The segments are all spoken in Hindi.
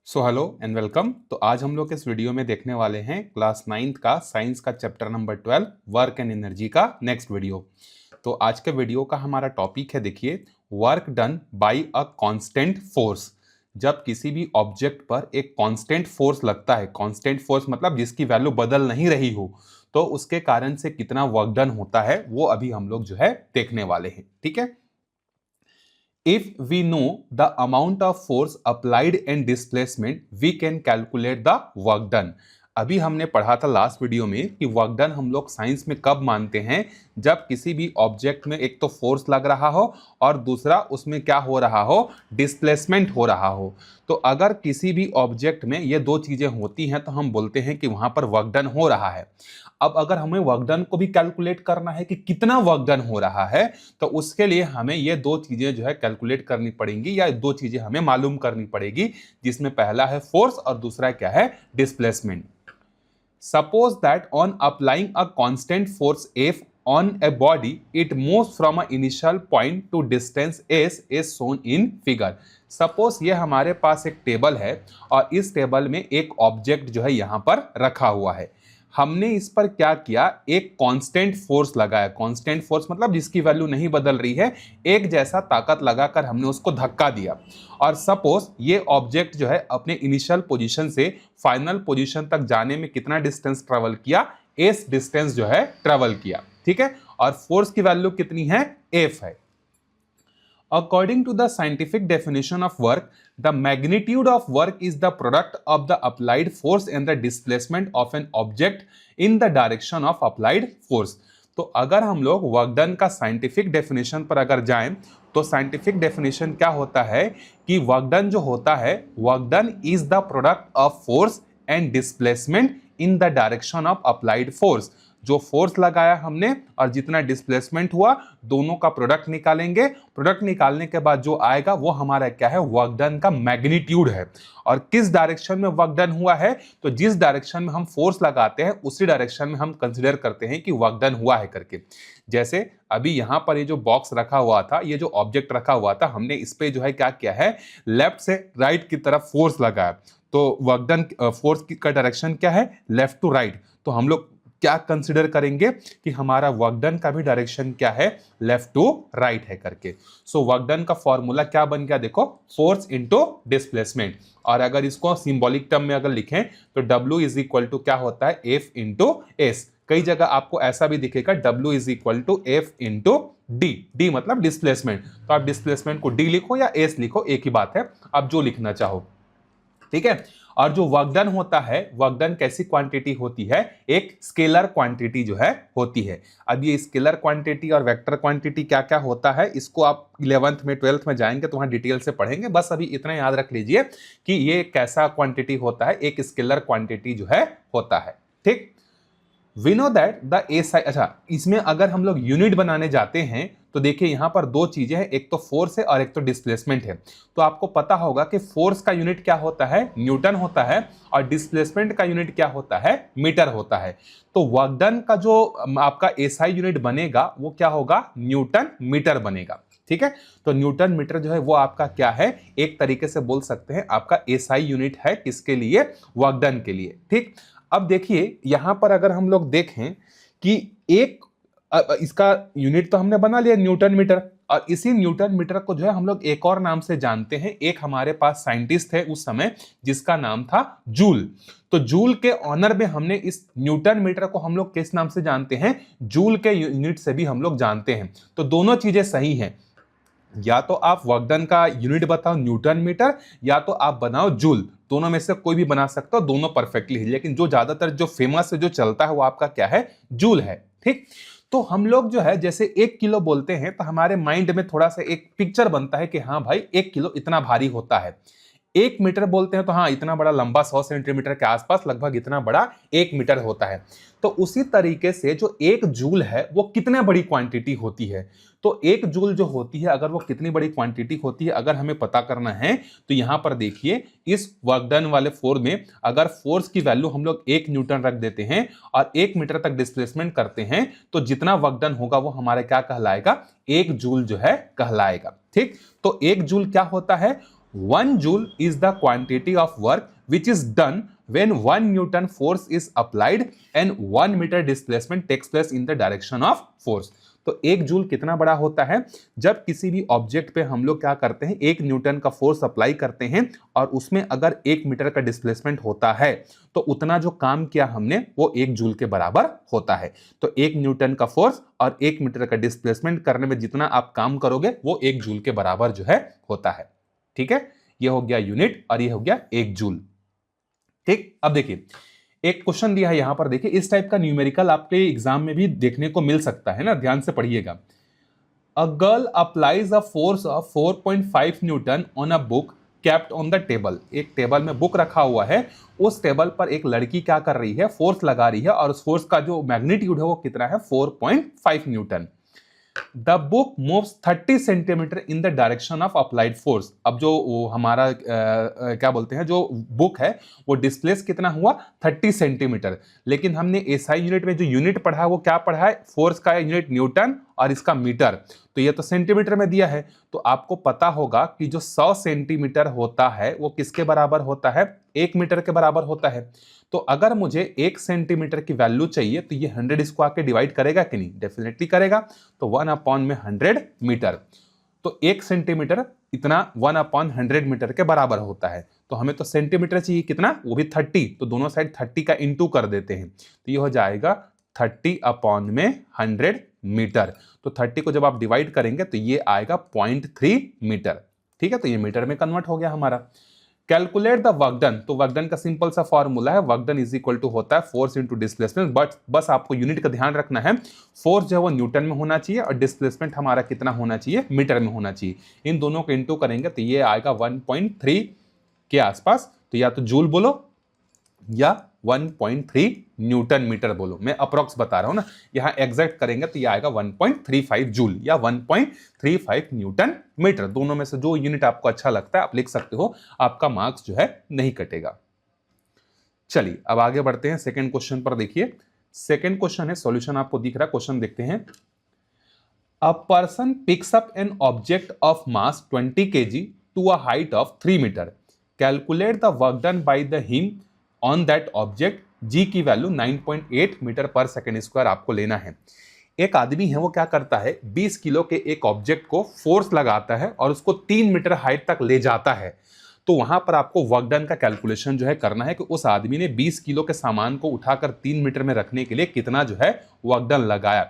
So hello and welcome. तो आज हम लोग इस वीडियो में देखने वाले हैं क्लास 9th का साइंस का chapter number 12 work and energy का नेक्स्ट वीडियो। तो आज के वीडियो का हमारा टॉपिक है, देखिए, work done bye a constant force. जब किसी भी ऑब्जेक्ट पर एक कांस्टेंट फोर्स लगता है, कांस्टेंट फोर्स मतलब जिसकी वैल्यू बदल नहीं रही हो, तो उसके कारण से कितना वर्क डन होता है वो अभी हम लोग जो है देखने वाले हैं। ठीक है। If we know the amount of force applied and displacement, we can calculate the work done. अभी हमने पढ़ा था लास्ट वीडियो में कि वर्क डन हम लोग साइंस में कब मानते हैं, जब किसी भी ऑब्जेक्ट में एक तो फोर्स लग रहा हो और दूसरा उसमें क्या हो रहा हो, डिस्प्लेसमेंट हो रहा हो। तो अगर किसी भी ऑब्जेक्ट में ये दो चीजें होती हैं तो हम बोलते हैं कि वहां पर वर्क डन हो रहा है। अब अगर हमें वर्क डन को भी कैलकुलेट करना है कि कितना वर्क डन हो रहा है, तो उसके लिए हमें ये दो चीजें जो है कैलकुलेट करनी पड़ेंगी या दो चीजें हमें मालूम करनी पड़ेगी, जिसमें पहला है फोर्स और दूसरा क्या है, displacement. Suppose that on applying a constant force F on a body, it moves from an initial point to distance s is shown in figure। Suppose ये हमारे पास एक टेबल है और इस टेबल में एक ऑब्जेक्ट जो है यहां पर रखा हुआ है। हमने इस पर क्या किया, एक कांस्टेंट फोर्स लगाया। कांस्टेंट फोर्स मतलब जिसकी वैल्यू नहीं बदल रही है, एक जैसा ताकत लगाकर हमने उसको धक्का दिया। और सपोज ये ऑब्जेक्ट जो है अपने इनिशियल पोजीशन से फाइनल पोजीशन तक जाने में कितना डिस्टेंस ट्रेवल किया, एस डिस्टेंस जो है ट्रेवल किया। ठीक है। और फोर्स की वैल्यू कितनी है, एफ है। According to the scientific definition of work, the magnitude of work is the product of the applied force and the displacement of an object in the direction of applied force। तो अगर हम लोग वर्क डन का साइंटिफिक डेफिनेशन पर अगर जाएं, तो साइंटिफिक डेफिनेशन क्या होता है कि वर्क डन जो होता है, work done is the product of force and displacement in the direction of applied force. जो फोर्स लगाया हमने और जितना डिस्प्लेसमेंट हुआ, दोनों का प्रोडक्ट निकालेंगे। प्रोडक्ट निकालने के बाद जो आएगा वो हमारा क्या है, वर्क डन का मैग्नीट्यूड है। और किस डायरेक्शन में वर्क डन हुआ है, तो जिस डायरेक्शन में हम फोर्स लगाते हैं उसी डायरेक्शन में हम कंसीडर करते हैं कि वर्क डन हुआ है करके। जैसे अभी यहाँ पर ये जो बॉक्स रखा हुआ था, ये जो ऑब्जेक्ट रखा हुआ था, हमने इस पे जो है क्या किया है, लेफ्ट से राइट की तरफ फोर्स लगाया। तो वर्क डन फोर्स का डायरेक्शन क्या है, लेफ्ट टू राइट। तो हम लोग क्या कंसिडर करेंगे कि हमारा वर्क डन का भी डायरेक्शन क्या है, लेफ्ट टू राइट है करके। सो वर्क डन का फॉर्मूला क्या बन गया, देखो, फोर्स इनटू डिस्प्लेसमेंट। और अगर इसको सिंबॉलिक टर्म में अगर लिखें तो W इज इक्वल टू क्या होता है, F इंटू एस। कई जगह आपको ऐसा भी दिखेगा, W is equal to F into D. D मतलब डिस्प्लेसमेंट, तो आप डिस्प्लेसमेंट को D लिखो या S लिखो, एक ही बात है, आप जो लिखना चाहो। ठीक है। और जो वर्क डन होता है, वर्क डन कैसी क्वांटिटी होती है, एक स्केलर क्वांटिटी जो है होती है। अब ये स्केलर क्वांटिटी और वेक्टर क्वांटिटी क्या क्या होता है, इसको आप 11th में 12th में जाएंगे तो वहां डिटेल से पढ़ेंगे। बस अभी इतना याद रख लीजिए कि ये कैसा क्वांटिटी होता है, एक स्केलर क्वांटिटी जो है होता है। ठीक। We know that the SI, अच्छा, इसमें अगर हम लोग यूनिट बनाने जाते हैं तो देखिए यहां पर दो चीजें हैं, एक तो फोर्स है और एक तो डिस्प्लेसमेंट है। तो आपको पता होगा कि फोर्स का यूनिट क्या होता है, न्यूटन होता है, और डिस्प्लेसमेंट का यूनिट क्या होता है, मीटर होता है। तो वर्क डन का जो आपका एसआई यूनिट बनेगा वो क्या होगा, न्यूटन मीटर बनेगा। ठीक है। तो न्यूटन मीटर जो है वो आपका क्या है, एक तरीके से बोल सकते हैं आपका एसआई यूनिट है, किसके लिए, वर्क डन के लिए। ठीक। अब देखिए यहां पर अगर हम लोग देखें कि एक इसका यूनिट तो हमने बना लिया न्यूटन मीटर, और इसी न्यूटन मीटर को जो है हम लोग एक और नाम से जानते हैं। एक हमारे पास साइंटिस्ट थे उस समय जिसका नाम था जूल। तो जूल के ऑनर में हमने इस न्यूटन मीटर को हम लोग किस नाम से जानते हैं, जूल के यूनिट से भी हम लोग जानते हैं। तो दोनों चीजें सही हैं, या तो आप वर्क डन का यूनिट बताओ न्यूटन मीटर, या तो आप बनाओ जूल। दोनों में से कोई भी बना सकते हो, दोनों परफेक्टली, लेकिन जो ज्यादातर जो फेमस है, जो चलता है, वो आपका क्या है, जूल है। ठीक। तो हम लोग जो है जैसे 1 किलो बोलते हैं तो हमारे माइंड में थोड़ा सा एक पिक्चर बनता है कि हाँ भाई 1 किलो इतना भारी होता है। 1 मीटर बोलते हैं तो हाँ इतना बड़ा लंबा, 100 सेंटीमीटर के आसपास लगभग इतना बड़ा 1 मीटर होता है। तो उसी तरीके से जो 1 जूल है वो कितने बड़ी क्वांटिटी होती है। तो 1 जूल जो होती है, अगर वो कितनी बड़ी क्वांटिटी होती है अगर हमें पता करना है, तो यहां पर देखिए इस वर्क डन वाले फोर में अगर फोर्स की वैल्यू हम लोग 1 न्यूटन रख देते हैं और 1 मीटर तक डिस्प्लेसमेंट करते हैं, तो जितना वर्क डन होगा वो हमारा क्या कहलाएगा, 1 जूल जो है कहलाएगा। ठीक। तो 1 जूल क्या होता है, 1 joule is the quantity of work which is done when 1 Newton force is applied and 1 meter displacement takes place in the direction of force। तो 1 जूल कितना बड़ा होता है? जब किसी भी ऑब्जेक्ट पे हम लोग क्या करते हैं, 1 न्यूटन का फोर्स अप्लाई करते हैं और उसमें अगर 1 मीटर का डिस्प्लेसमेंट होता है तो उतना जो काम किया हमने वो 1 जूल के बराबर होता है। तो 1 न्यूटन का फोर्स और 1 मीटर का डिस्प्लेसमेंट करने में जितना आप काम करोगे वो 1 जूल के बराबर जो है होता है। ठीक है, ये हो गया यूनिट और ये हो गया 1 जूल। ठीक, अब देखिए एक क्वेश्चन दिया है यहां पर, देखिए इस टाइप का न्यूमेरिकल आपके एग्जाम में भी देखने को मिल सकता है ना, ध्यान से पढ़िएगा। A girl applies a force of 4.5 Newton on a book kept on the table. एक टेबल में बुक रखा हुआ है, उस टेबल पर एक लड़की क्या कर रही है, फोर्स लगा रही है और उस फोर्स का जो मैग्नीट्यूड है वो कितना है, 4.5 Newton. The book moves 30 centimetre in the direction of applied force. अब जो हमारा क्या बोलते हैं, जो बुक है वो डिस्प्लेस कितना हुआ, 30 सेंटीमीटर। लेकिन हमने एसआई यूनिट में जो यूनिट पढ़ा है वो क्या पढ़ा है, फोर्स का यूनिट न्यूटन और इसका मीटर। तो ये तो सेंटीमीटर में दिया है, तो आपको पता होगा कि जो 100 सेंटीमीटर होता है वो किसके बराबर होता है, 1 मीटर के बराबर होता है। तो अगर मुझे 1 सेंटीमीटर की वैल्यू चाहिए तो ये 100 इसको आके डिवाइड करेगा कि नहीं, डेफिनेटली करेगा। तो 1/100 मीटर, तो 1 सेंटीमीटर इतना 1/100 मीटर के बराबर होता है। तो हमें तो सेंटीमीटर चाहिए कितना, वो भी 30, तो दोनों साइड 30 का इंटू कर देते हैं, तो ये हो जाएगा 30/100 मीटर। तो 30 को जब आप डिवाइड करेंगे तो ये आएगा 0.3 मीटर। ठीक है, तो ये मीटर में कन्वर्ट हो गया हमारा। कैलकुलेट द वर्क डन, तो वर्क डन का सिंपल सा फॉर्मूला है, work done is equal to होता है फोर्स इंटू डिस्प्लेसमेंट। बट बस आपको यूनिट का ध्यान रखना है, फोर्स जो है वो न्यूटन में होना चाहिए और डिस्प्लेसमेंट हमारा कितना होना चाहिए, मीटर में होना चाहिए। इन दोनों को इंटू करेंगे तो ये आएगा 1.3 के आसपास। तो या तो जूल बोलो या 1.3 न्यूटन मीटर बोलो, मैं अप्रोक्स बता रहा हूं ना, यहां एग्जैक्ट करेंगे तो ये आएगा 1.35 जूल या 1.35 न्यूटन मीटर। दोनों में से जो यूनिट आपको अच्छा लगता है आप लिख सकते हो, आपका मार्क्स जो है नहीं कटेगा। चलिए अब आगे बढ़ते हैं सेकंड क्वेश्चन पर। देखिए सेकंड क्वेश्चन है, सॉल्यूशन आपको दिख रहा है, क्वेश्चन देखते हैं। A person picks up an object of mass 20 kg to a height of 3 metre. Calculate the work done by the him on that object. जी की वैल्यू 9.8 मीटर पर सेकेंड स्क्वायर आपको लेना है। एक आदमी है वो क्या करता है, 20 किलो के एक ऑब्जेक्ट को फोर्स लगाता है और उसको 3 मीटर हाइट तक ले जाता है। तो वहां पर आपको वर्क डन का कैलकुलेशन जो है करना है कि उस आदमी ने 20 किलो के सामान को उठाकर 3 मीटर में रखने के लिए कितना जो है वर्क डन लगाया।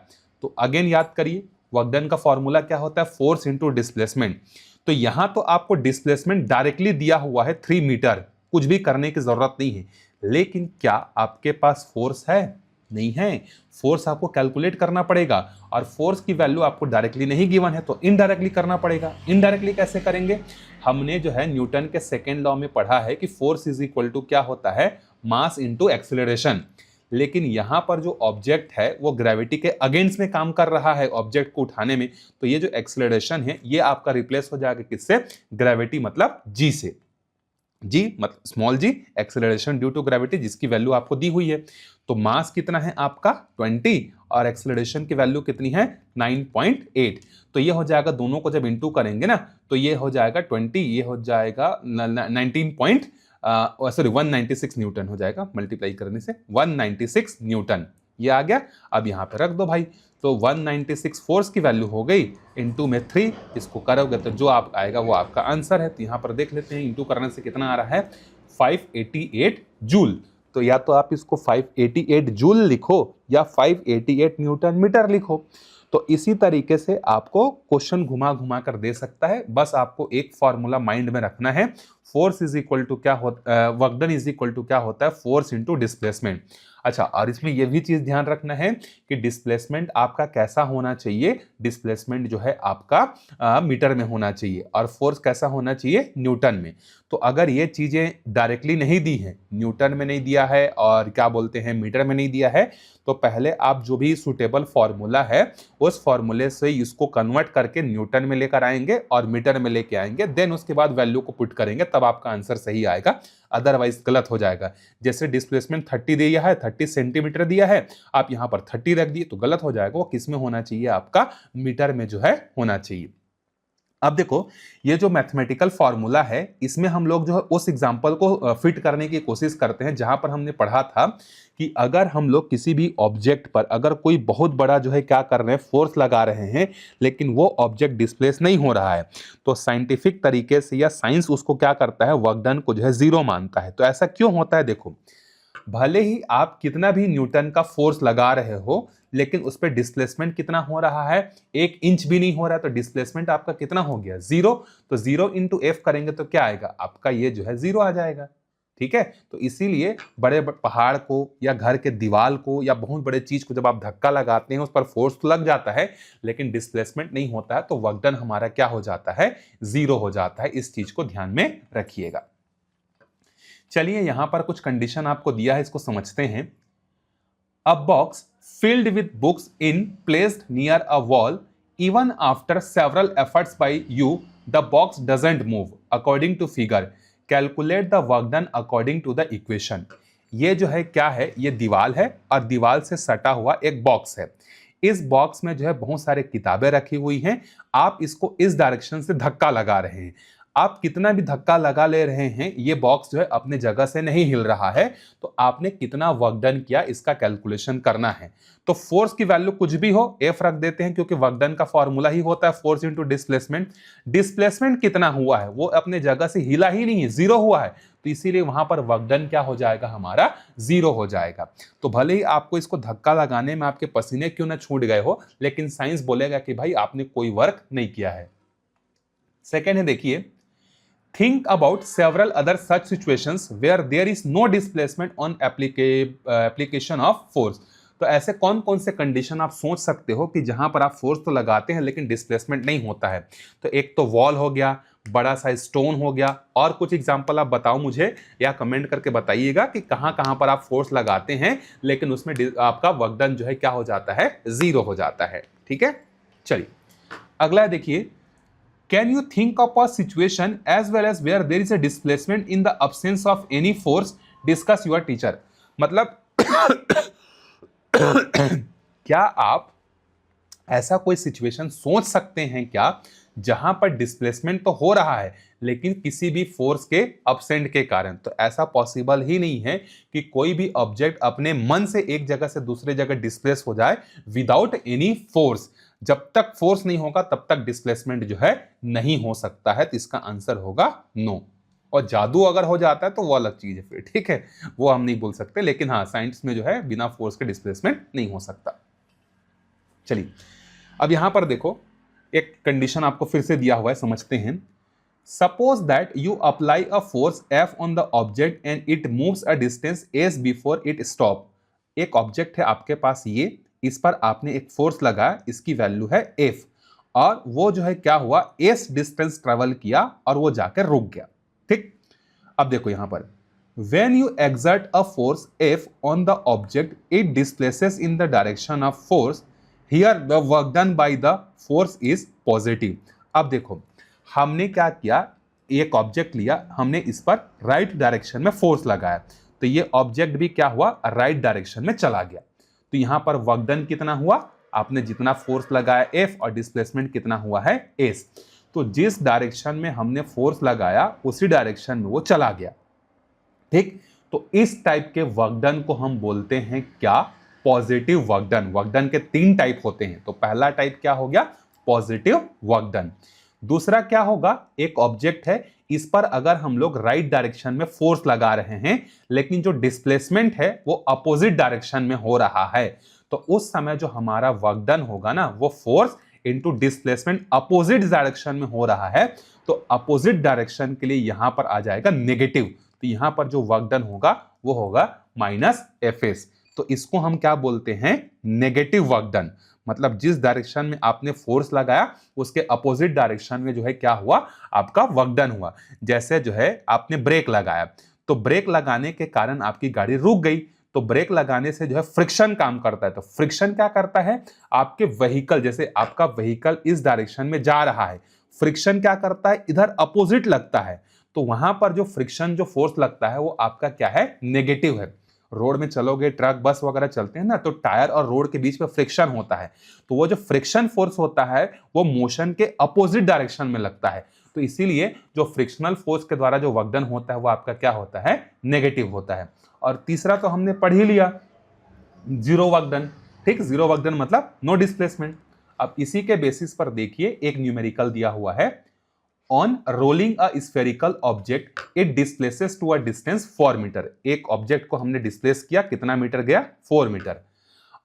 तो अगेन याद करिए, वर्क डन का फॉर्मूला क्या होता है, फोर्स इंटू डिस्प्लेसमेंट। तो यहां तो आपको डिस्प्लेसमेंट डायरेक्टली दिया हुआ है 3 मीटर, कुछ भी करने की जरूरत नहीं है। लेकिन क्या आपके पास फोर्स है, नहीं है, फोर्स आपको कैलकुलेट करना पड़ेगा और फोर्स की वैल्यू आपको डायरेक्टली नहीं गिवन है तो इनडायरेक्टली करना पड़ेगा। इनडायरेक्टली कैसे करेंगे, हमने जो है न्यूटन के सेकेंड लॉ में पढ़ा है कि फोर्स इज इक्वल टू क्या होता है, मास इंटू एक्सेलरेशन। लेकिन यहां पर जो ऑब्जेक्ट है वो ग्रेविटी के अगेंस्ट में काम कर रहा है ऑब्जेक्ट को उठाने में, तो ये जो एक्सेलरेशन है ये आपका रिप्लेस हो जाएगा किससे, ग्रेविटी मतलब जी से। जी मतलब small g, acceleration due to gravity, जिसकी वैल्यू आपको दी हुई है। तो मास कितना है आपका 20 और एक्सेलरेशन की वैल्यू कितनी है 9.8। तो ये हो जाएगा, दोनों को जब इंटू करेंगे ना तो ये हो जाएगा 20, ये हो जाएगा 196 न्यूटन हो जाएगा, मल्टीप्लाई करने से 196 न्यूटन ये आ गया। अब यहाँ पे रख दो भाई, तो 196 फोर्स की वैल्यू हो गई, इंटू में 3, इसको करोगे तो जो आप आएगा वो आपका आंसर है। तो यहाँ पर देख लेते हैं इंटू करने से कितना आ रहा है, 588 जूल। तो या तो आप इसको 588 जूल लिखो या 588 न्यूटन मीटर लिखो। तो इसी तरीके से आपको क्वेश्चन घुमा घुमा कर दे सकता है, बस आपको एक फॉर्मूला माइंड में रखना है, फोर्स इज इक्वल टू क्या होता, work done is equal to क्या होता है, फोर्स इंटू डिस्प्लेसमेंट। अच्छा, और इसमें यह भी चीज ध्यान रखना है कि डिस्प्लेसमेंट आपका कैसा होना चाहिए, डिस्प्लेसमेंट जो है आपका मीटर में होना चाहिए और फोर्स कैसा होना चाहिए, न्यूटन में। तो अगर ये चीजें डायरेक्टली नहीं दी है, न्यूटन में नहीं दिया है और क्या बोलते हैं मीटर में नहीं दिया है, तो पहले आप जो भी सुटेबल फॉर्मूला है उस फॉर्मूले से इसको कन्वर्ट करके न्यूटन में लेकर आएंगे और मीटर में लेके आएंगे, देन उसके बाद वैल्यू को पुट करेंगे, तब आपका आंसर सही आएगा, अदरवाइज गलत हो जाएगा। जैसे डिस्प्लेसमेंट 30 दिया है, 30 सेंटीमीटर दिया है, आप यहां पर 30 रख दिए तो गलत हो जाएगा, वो किस में होना चाहिए, आपका मीटर में जो है होना चाहिए। अब देखो, ये जो मैथमेटिकल फॉर्मूला है इसमें हम लोग जो है उस एग्जांपल को फिट करने की कोशिश करते हैं जहां पर हमने पढ़ा था कि अगर हम लोग किसी भी ऑब्जेक्ट पर अगर कोई बहुत बड़ा जो है क्या कर रहे हैं, फोर्स लगा रहे हैं, लेकिन वो ऑब्जेक्ट डिस्प्लेस नहीं हो रहा है, तो साइंटिफिक तरीके से या साइंस उसको क्या करता है, वर्क डन को जो है जीरो मानता है। तो ऐसा क्यों होता है? देखो, भले ही आप कितना भी न्यूटन का फोर्स लगा रहे हो, लेकिन उस पर डिस्प्लेसमेंट कितना हो रहा है, 1 इंच भी नहीं हो रहा है, तो डिस्प्लेसमेंट आपका कितना हो गया, 0। तो 0 इंटू एफ करेंगे तो क्या आएगा, आपका ये जो है 0 आ जाएगा। ठीक है, तो इसीलिए बड़े पहाड़ को या घर के दीवार को या बहुत बड़े चीज को जब आप धक्का लगाते हैं, उस पर फोर्स तो लग जाता है लेकिन डिस्प्लेसमेंट नहीं होता है, तो वर्क डन हमारा क्या हो जाता है, 0 हो जाता है। इस चीज को ध्यान में रखिएगा। चलिए, यहां पर कुछ कंडीशन आपको दिया है, इसको समझते हैं। अ box filled with books in placed near a wall, even after several efforts by you, the box doesn't move according to figure. Calculate the work done according to the equation. ये जो है क्या है, ये दीवार है और दीवार से सटा हुआ एक बॉक्स है। इस बॉक्स में जो है बहुत सारे किताबें रखी हुई हैं। आप इसको इस डायरेक्शन से धक्का लगा रहे हैं। आप कितना भी धक्का लगा ले रहे हैं, ये बॉक्स जो है अपने जगह से नहीं हिल रहा है, तो आपने कितना वर्क डन किया इसका कैलकुलेशन करना है। तो फोर्स की वैल्यू कुछ भी हो, एफ रख देते हैं, क्योंकि वर्क डन का फॉर्मूला ही होता है फोर्स इंटू डिस्प्लेसमेंट। डिस्प्लेसमेंट कितना हुआ है, वो अपने जगह से हिला ही नहीं है, 0 हुआ है, तो इसीलिए वहां पर वर्क डन क्या हो जाएगा, हमारा 0 हो जाएगा। तो भले ही आपको इसको धक्का लगाने में आपके पसीने क्यों ना छूट गए हो, लेकिन साइंस बोलेगा कि भाई आपने कोई वर्क नहीं किया है। सेकेंड है, देखिए, think about several other such situations where there is no displacement on application of force. तो ऐसे कौन कौन से कंडीशन आप सोच सकते हो कि जहां पर आप फोर्स तो लगाते हैं लेकिन डिस्प्लेसमेंट नहीं होता है। तो एक तो वॉल हो गया, बड़ा सा स्टोन हो गया, और कुछ एग्जांपल आप बताओ मुझे या कमेंट करके बताइएगा कि कहां कहां पर आप फोर्स लगाते हैं लेकिन उसमें आपका वर्क डन जो है क्या हो जाता है, 0 हो जाता है। ठीक है, चलिए अगला देखिए, can you think of a situation as well as where there is a displacement in the absence of any force? Discuss your teacher. मतलब क्या आप ऐसा कोई सिचुएशन सोच सकते हैं क्या जहां पर डिस्प्लेसमेंट तो हो रहा है लेकिन किसी भी फोर्स के अब्सेंट के कारण? तो ऐसा पॉसिबल ही नहीं है कि कोई भी ऑब्जेक्ट अपने मन से एक जगह से दूसरे जगह डिस्प्लेस हो जाए विदाउट एनी फोर्स। जब तक फोर्स नहीं होगा तब तक डिस्प्लेसमेंट जो है नहीं हो सकता है, तो इसका आंसर होगा नो। और जादू अगर हो जाता है तो वो अलग चीज है फिर, ठीक है, वो हम नहीं बोल सकते, लेकिन हाँ साइंस में जो है बिना फोर्स के डिस्प्लेसमेंट नहीं हो सकता। चलिए अब यहां पर देखो, एक कंडीशन आपको फिर से दिया हुआ है, समझते हैं। Suppose that you apply a force F on the object and it moves a distance S before it stop. एक ऑब्जेक्ट है आपके पास, ये इस पर आपने एक फोर्स लगाया, इसकी वैल्यू है F, और वो जो है क्या हुआ, S डिस्टेंस ट्रेवल किया और वो जाकर रुक गया। ठीक, अब देखो यहां पर when you exert a force F on the object, it displaces in the direction of force. Here the work done by the force is positive. अब देखो हमने क्या किया, एक ऑब्जेक्ट लिया, हमने इस पर राइट डायरेक्शन में फोर्स लगाया, तो ये ऑब्जेक्ट भी क्या हुआ, राइट डायरेक्शन में चला गया। तो यहां पर वर्क डन कितना हुआ, आपने जितना फोर्स लगाया F और डिस्प्लेसमेंट कितना हुआ है S। तो जिस डायरेक्शन में हमने फोर्स लगाया उसी डायरेक्शन में वो चला गया। ठीक, तो इस टाइप के वर्क डन को हम बोलते हैं क्या, positive work done. Work done के 3 टाइप होते हैं, तो पहला टाइप क्या हो गया, पॉजिटिव वर्क डन। दूसरा क्या होगा, एक ऑब्जेक्ट है, इस पर अगर हम लोग राइट डायरेक्शन में फोर्स लगा रहे हैं लेकिन जो डिस्प्लेसमेंट है वो अपोजिट डायरेक्शन में हो रहा है, तो उस समय जो हमारा वर्क डन होगा ना, वो force into displacement opposite direction में हो रहा है, तो अपोजिट डायरेक्शन के लिए यहां पर आ जाएगा नेगेटिव, तो यहां पर जो वर्क डन होगा वो होगा -Fs। तो इसको हम क्या बोलते हैं, नेगेटिव वर्क डन। मतलब जिस डायरेक्शन में आपने फोर्स लगाया उसके अपोजिट डायरेक्शन में जो है क्या हुआ, आपका वर्क डन हुआ। जैसे जो है आपने ब्रेक लगाया, तो ब्रेक लगाने के कारण आपकी गाड़ी रुक गई, तो ब्रेक लगाने से जो है फ्रिक्शन काम करता है। तो फ्रिक्शन क्या करता है, आपके व्हीकल, जैसे आपका व्हीकल इस डायरेक्शन में जा रहा है, फ्रिक्शन क्या करता है, इधर अपोजिट लगता है, तो वहां पर जो फ्रिक्शन जो फोर्स लगता है वो आपका क्या है, नेगेटिव है। रोड में चलोगे, ट्रक बस वगैरह चलते हैं ना, तो टायर और रोड के बीच में फ्रिक्शन होता है, तो वो जो फ्रिक्शन फोर्स होता है वो मोशन के अपोजिट डायरेक्शन में लगता है। तो इसीलिए जो फ्रिक्शनल फोर्स के द्वारा जो वर्क डन होता है वो आपका क्या होता है, नेगेटिव होता है। और तीसरा तो हमने पढ़ ही लिया, जीरो वर्क डन। ठीक, जीरो वर्क डन मतलब नो डिस्प्लेसमेंट। अब इसी के बेसिस पर देखिए एक न्यूमेरिकल दिया हुआ है, on rolling a spherical object it displaces to a distance 4 metre. एक ऑब्जेक्ट को हमने डिस्प्लेस किया, कितना मीटर गया, 4 metre.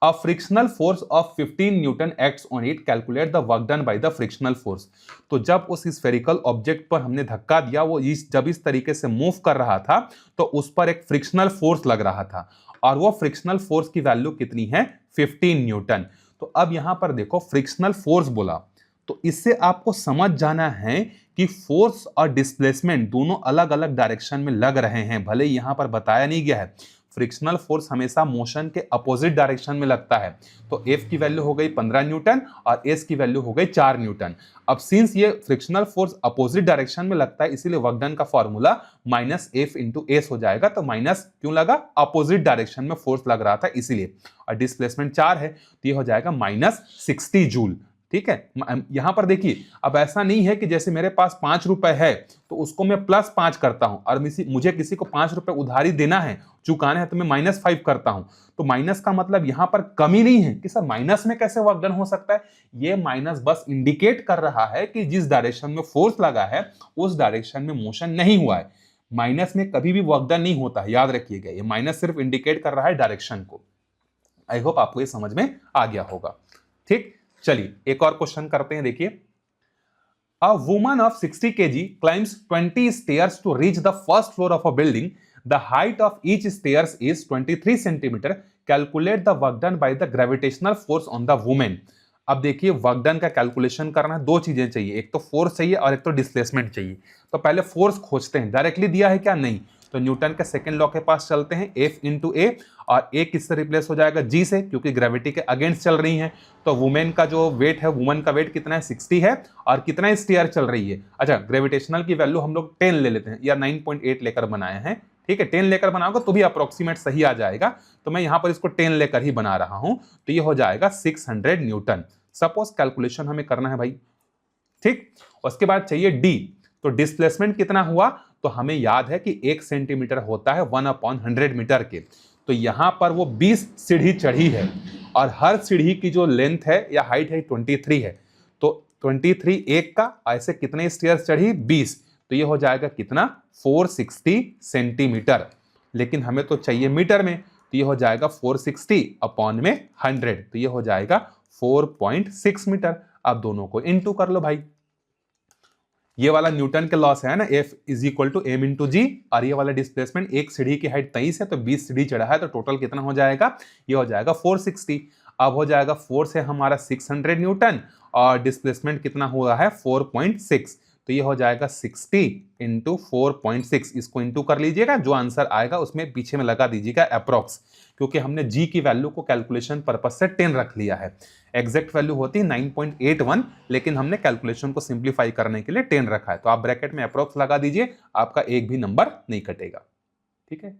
A frictional force of 15 newton acts on it, calculate the work done by the frictional force. तो जब उस स्फेरिकल ऑब्जेक्ट पर हमने धक्का दिया, वो जब इस तरीके से मूव कर रहा था तो उस पर एक फ्रिक्शनल फोर्स लग रहा था, और वो फ्रिक्शनल फोर्स की वैल्यू कितनी है, 15 न्यूटन। तो अब यहां पर देखो फ्रिक्शनल फोर्स बोला, तो इससे आपको समझ जाना है कि फोर्स और डिस्प्लेसमेंट दोनों अलग अलग डायरेक्शन में लग रहे हैं। भले ही यहां पर बताया नहीं गया है, फ्रिक्शनल फोर्स हमेशा मोशन के अपोजिट डायरेक्शन में लगता है। तो F की वैल्यू हो गई 15 न्यूटन और S की वैल्यू हो गई 4 न्यूटन। अब सिंस ये फ्रिक्शनल फोर्स अपोजिट डायरेक्शन में लगता है, इसीलिए वर्क डन का फॉर्मूला -F × S हो जाएगा। तो माइनस क्यों लगा, अपोजिट डायरेक्शन में फोर्स लग रहा था इसीलिए। और डिस्प्लेसमेंट 4 है तो ये हो जाएगा -60 जूल। ठीक है, यहां पर देखिए, अब ऐसा नहीं है कि जैसे मेरे पास 5 रुपए है तो उसको मैं +5 करता हूं, और मुझे किसी को 5 रुपए उधारी देना है, चुकाना है, तो मैं -5 करता हूं। तो माइनस का मतलब यहां पर कमी नहीं है कि सर माइनस में कैसे वर्क डन हो सकता है। ये माइनस बस इंडिकेट कर रहा है कि जिस डायरेक्शन में फोर्स लगा है उस डायरेक्शन में मोशन नहीं हुआ है। माइनस में कभी भी वर्क डन नहीं होता है, याद रखिएगा। ये माइनस सिर्फ इंडिकेट कर रहा है डायरेक्शन को। आई होप आपको ये समझ में आ गया होगा। ठीक, चलिए एक और क्वेश्चन करते हैं। देखिए, a woman of 60 kg climbs 20 stairs to reach the first floor of a building. The height of each stairs is 23 centimeter. Calculate the work done by the gravitational force on the woman. अब देखिए वर्क डन का कैलकुलेशन करना है, दो चीजें चाहिए, एक तो फोर्स चाहिए और एक तो डिस्प्लेसमेंट चाहिए। तो पहले फोर्स खोजते हैं, डायरेक्टली दिया है क्या, नहीं। तो न्यूटन के सेकंड लॉ के पास चलते हैं, F × A, और A किससे रिप्लेस हो जाएगा, G से, क्योंकि ग्रेविटी के अगेंस्ट चल रही है। तो वुमेन का जो वेट है, वुमन का वेट कितना है, 60 है, और कितना स्टेयर चल रही है। अच्छा, ग्रेविटेशनल की वैल्यू हम लोग 10 ले लेते हैं, या 9.8 लेकर बनाए हैं। ठीक है, 10 लेकर बनाओगे तो भी अप्रोक्सीमेट सही आ जाएगा। तो मैं यहां पर इसको 10 लेकर ही बना रहा हूं, तो ये हो जाएगा 600 न्यूटन। सपोज कैलकुलेशन हमें करना है भाई। ठीक, उसके बाद चाहिए डी। तो डिस्प्लेसमेंट कितना हुआ, तो हमें याद है कि 1 सेंटीमीटर होता है 1/100 मीटर के। तो यहां पर वो 20 सीढ़ी चढ़ी है, और हर सीढ़ी की जो लेंथ है या हाइट है 23 है। तो 23 एक का, ऐसे कितने स्टेयर्स चढ़ी, 20। तो ये हो जाएगा कितना, 460 सेंटीमीटर। लेकिन हमें तो चाहिए मीटर में, तो ये हो जाएगा 460/100, तो ये हो जाएगा 4.6 मीटर। अब दोनों को इनटू कर लो भाई। ये वाला न्यूटन के लॉ से है ना, F = m × G, और ये वाला डिस्प्लेसमेंट, एक सीढ़ी की हाइट 23 है तो 20 सीढ़ी चढ़ा है, तो टोटल कितना हो जाएगा, ये हो जाएगा 460। अब हो जाएगा 4 से हमारा 600 न्यूटन, और डिस्प्लेसमेंट कितना हुआ है, 4.6। तो ये हो जाएगा 60 × 4.6। इसको इंटू कर लीजिएगा, जो आंसर आएगा उसमें पीछे में लगा दीजिएगा अप्रॉक्स, क्योंकि हमने G की वैल्यू को कैलकुलेशन पर्पस से 10 रख लिया है। एग्जैक्ट वैल्यू होती है 9.81, लेकिन हमने कैलकुलेशन को सिंप्लीफाई करने के लिए 10 रखा है। तो आप ब्रैकेट में अप्रॉक्स लगा दीजिए, आपका एक भी नंबर नहीं कटेगा। ठीक है,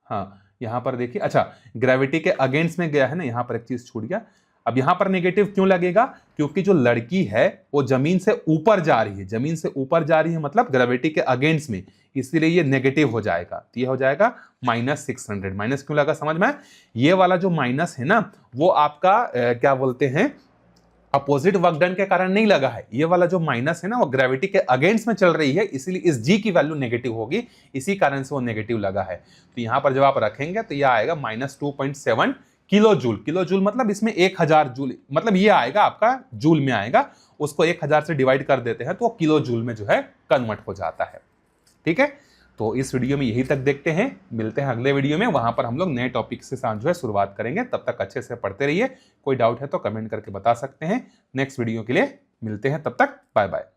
हाँ यहां पर देखिए, अच्छा ग्रेविटी के अगेंस्ट में गया है ना, यहां पर एक चीज छूट गया। अब यहां पर नेगेटिव क्यों लगेगा, क्योंकि जो लड़की है वो जमीन से ऊपर जा रही है, जमीन से ऊपर जा रही है मतलब ग्रेविटी के अगेंस्ट में, इसीलिए ये नेगेटिव हो जाएगा। तो ये हो जाएगा -600। माइनस क्यों लगा समझ में, ये वाला जो माइनस है ना, वो आपका क्या बोलते हैं, अपोजिट वर्क डन के कारण नहीं लगा है। ये वाला जो माइनस है ना, वो ग्रेविटी के अगेंस्ट में चल रही है, इसीलिए इस G की वैल्यू नेगेटिव होगी, इसी कारण से वो नेगेटिव लगा है। तो यहां पर जब आप रखेंगे तो यह आएगा -2.7 किलो जूल। किलो जूल मतलब इसमें 1000 जूल, मतलब ये आएगा आपका जूल में आएगा, उसको 1000 से डिवाइड कर देते हैं तो वो किलो जूल में जो है कन्वर्ट हो जाता है। ठीक है, तो इस वीडियो में यही तक देखते हैं, मिलते हैं अगले वीडियो में, वहां पर हम लोग नए टॉपिक से साथ जो है शुरुआत करेंगे। तब तक अच्छे से पढ़ते रहिए, कोई डाउट है तो कमेंट करके बता सकते हैं। नेक्स्ट वीडियो के लिए मिलते हैं, तब तक बाय बाय।